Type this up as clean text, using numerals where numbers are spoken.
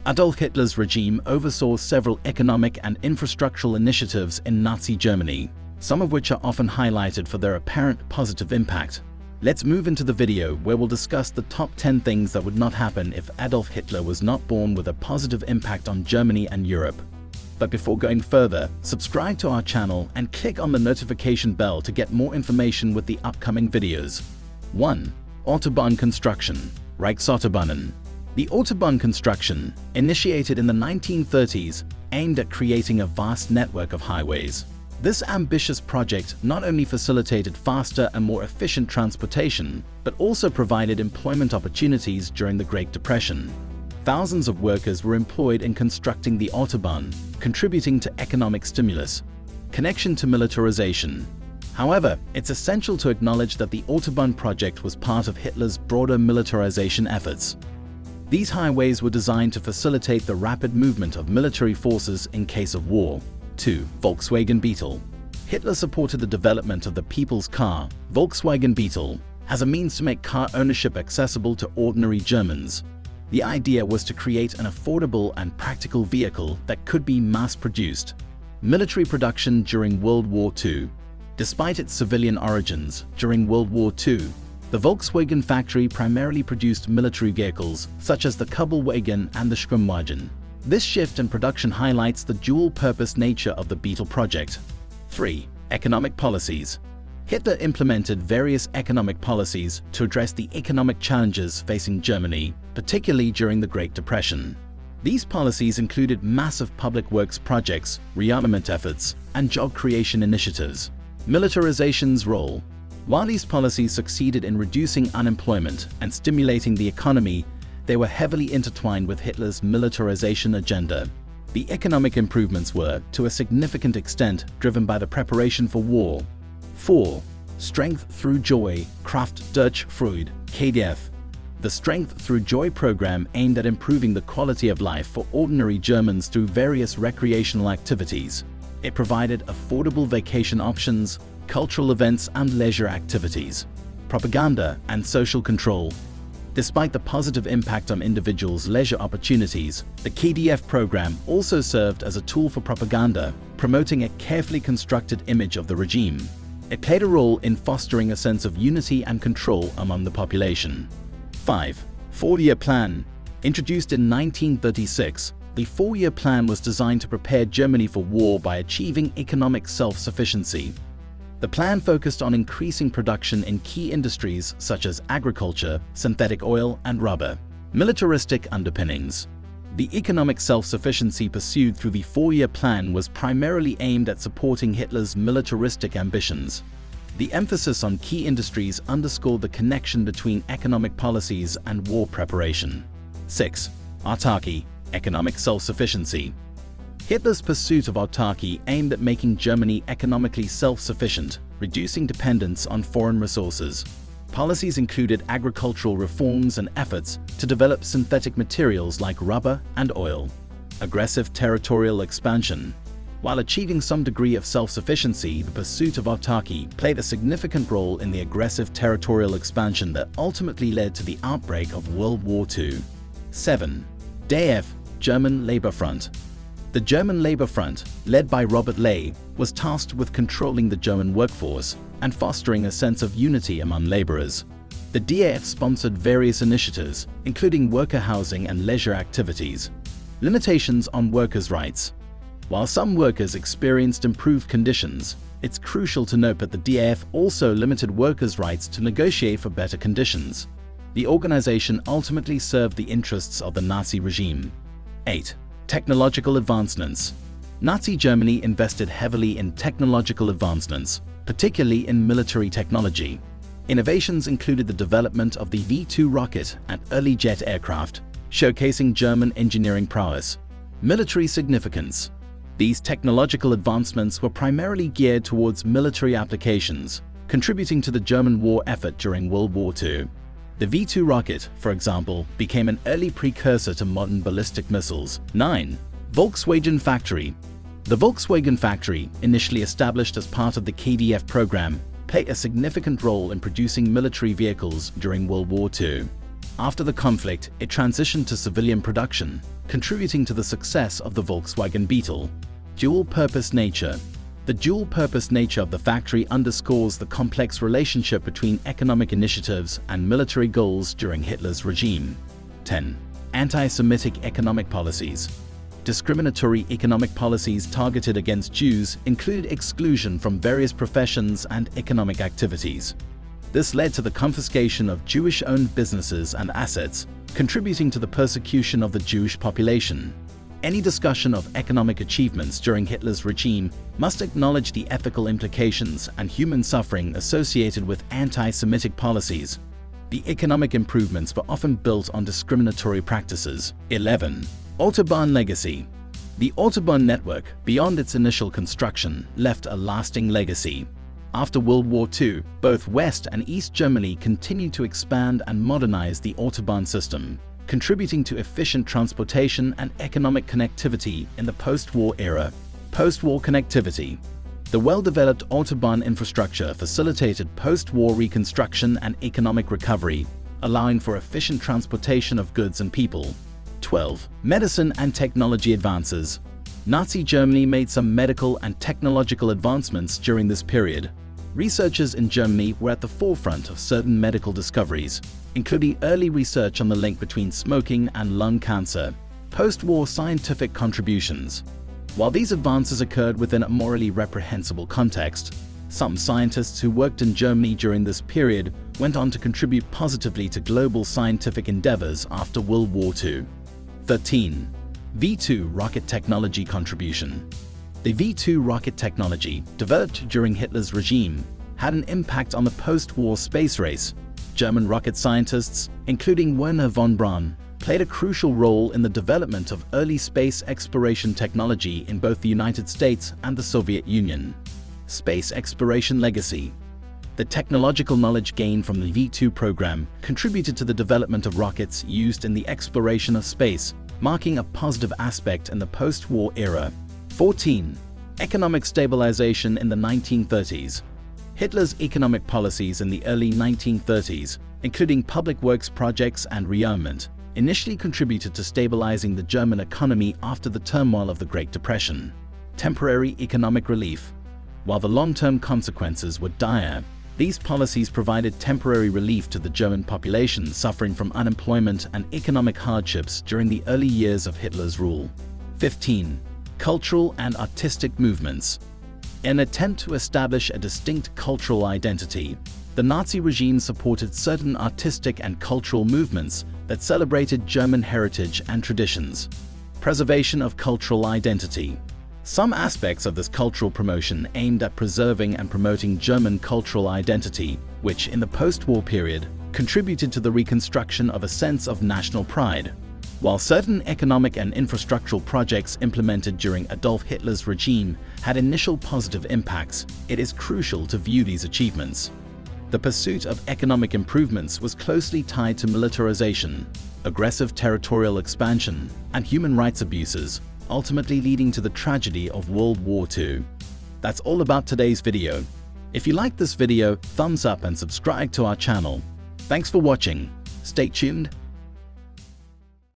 Adolf Hitler's regime oversaw several economic and infrastructural initiatives in Nazi Germany, some of which are often highlighted for their apparent positive impact. Let's move into the video where we'll discuss the top 10 things that would not happen if Adolf Hitler was not born with a positive impact on Germany and Europe. But before going further, subscribe to our channel and click on the notification bell to get more information with the upcoming videos. 1. Autobahn construction. Reichsautobahnen. The Autobahn construction, initiated in the 1930s, aimed at creating a vast network of highways. This ambitious project not only facilitated faster and more efficient transportation, but also provided employment opportunities during the Great Depression. Thousands of workers were employed in constructing the Autobahn, contributing to economic stimulus. Connection to militarization. However, it's essential to acknowledge that the Autobahn project was part of Hitler's broader militarization efforts. These highways were designed to facilitate the rapid movement of military forces in case of war. 2. Volkswagen Beetle. Hitler supported the development of the people's car, Volkswagen Beetle, as a means to make car ownership accessible to ordinary Germans. The idea was to create an affordable and practical vehicle that could be mass-produced. Military production during World War II. Despite its civilian origins, during World War II, the Volkswagen factory primarily produced military vehicles such as the Kubelwagen and the Sturmwagen. This shift in production highlights the dual-purpose nature of the Beetle project. 3. Economic policies. Hitler implemented various economic policies to address the economic challenges facing Germany, particularly during the Great Depression. These policies included massive public works projects, rearmament efforts, and job creation initiatives. Militarization's role. While these policies succeeded in reducing unemployment and stimulating the economy, they were heavily intertwined with Hitler's militarization agenda. The economic improvements were, to a significant extent, driven by the preparation for war. 4. Strength through Joy, Kraft durch Freude, KDF. The Strength Through Joy program aimed at improving the quality of life for ordinary Germans through various recreational activities. It provided affordable vacation options, cultural events and leisure activities. Propaganda and social control. Despite the positive impact on individuals' leisure opportunities, the KDF program also served as a tool for propaganda, promoting a carefully constructed image of the regime. It played a role in fostering a sense of unity and control among the population. 5. Four-year plan. Introduced in 1936, the four-year plan was designed to prepare Germany for war by achieving economic self-sufficiency. The plan focused on increasing production in key industries such as agriculture, synthetic oil, and rubber. Militaristic underpinnings. The economic self-sufficiency pursued through the four-year plan was primarily aimed at supporting Hitler's militaristic ambitions. The emphasis on key industries underscored the connection between economic policies and war preparation. 6. Autarky, economic self-sufficiency. Hitler's pursuit of autarky aimed at making Germany economically self-sufficient, reducing dependence on foreign resources. Policies included agricultural reforms and efforts to develop synthetic materials like rubber and oil. Aggressive territorial expansion. While achieving some degree of self-sufficiency, the pursuit of autarky played a significant role in the aggressive territorial expansion that ultimately led to the outbreak of World War II. 7. DF, German Labor Front. The German Labor Front, led by Robert Ley, was tasked with controlling the German workforce and fostering a sense of unity among laborers. The DAF sponsored various initiatives, including worker housing and leisure activities. Limitations on workers' rights. While some workers experienced improved conditions, it's crucial to note that the DAF also limited workers' rights to negotiate for better conditions. The organization ultimately served the interests of the Nazi regime. 8. Technological advancements. Nazi Germany invested heavily in technological advancements, particularly in military technology. Innovations included the development of the V-2 rocket and early jet aircraft, showcasing German engineering prowess. Military significance. These technological advancements were primarily geared towards military applications, contributing to the German war effort during World War II. The V-2 rocket, for example, became an early precursor to modern ballistic missiles. 9. Volkswagen Factory. The Volkswagen factory, initially established as part of the KDF program, played a significant role in producing military vehicles during World War II. After the conflict, it transitioned to civilian production, contributing to the success of the Volkswagen Beetle. Dual-purpose nature. The dual-purpose nature of the factory underscores the complex relationship between economic initiatives and military goals during Hitler's regime. 10. Anti-Semitic economic policies. Discriminatory economic policies targeted against Jews included exclusion from various professions and economic activities. This led to the confiscation of Jewish-owned businesses and assets, contributing to the persecution of the Jewish population. Any discussion of economic achievements during Hitler's regime must acknowledge the ethical implications and human suffering associated with anti-Semitic policies. The economic improvements were often built on discriminatory practices. 11. Autobahn legacy. The Autobahn network, beyond its initial construction, left a lasting legacy. After World War II, both West and East Germany continued to expand and modernize the Autobahn system, contributing to efficient transportation and economic connectivity in the post-war era. Post-war connectivity. The well-developed Autobahn infrastructure facilitated post-war reconstruction and economic recovery, allowing for efficient transportation of goods and people. 12. Medicine and technology advances. Nazi Germany made some medical and technological advancements during this period. Researchers in Germany were at the forefront of certain medical discoveries, including early research on the link between smoking and lung cancer. Post-war scientific contributions. While these advances occurred within a morally reprehensible context, some scientists who worked in Germany during this period went on to contribute positively to global scientific endeavors after World War II. 13. V2 rocket technology contribution. The V2 rocket technology, developed during Hitler's regime, had an impact on the post-war space race. German rocket scientists, including Wernher von Braun, played a crucial role in the development of early space exploration technology in both the United States and the Soviet Union. Space exploration legacy. The technological knowledge gained from the V2 program contributed to the development of rockets used in the exploration of space, marking a positive aspect in the post-war era. 14. Economic stabilization in the 1930s. Hitler's economic policies in the early 1930s, including public works projects and rearmament, initially contributed to stabilizing the German economy after the turmoil of the Great Depression. Temporary economic relief. While the long-term consequences were dire, these policies provided temporary relief to the German population suffering from unemployment and economic hardships during the early years of Hitler's rule. 15. Cultural and artistic movements. In an attempt to establish a distinct cultural identity, the Nazi regime supported certain artistic and cultural movements that celebrated German heritage and traditions. Preservation of cultural identity. Some aspects of this cultural promotion aimed at preserving and promoting German cultural identity, which in the post-war period contributed to the reconstruction of a sense of national pride. While certain economic and infrastructural projects implemented during Adolf Hitler's regime had initial positive impacts, it is crucial to view these achievements. The pursuit of economic improvements was closely tied to militarization, aggressive territorial expansion, and human rights abuses, ultimately leading to the tragedy of World War II. That's all about today's video. If you liked this video, thumbs up and subscribe to our channel. Thanks for watching. Stay tuned.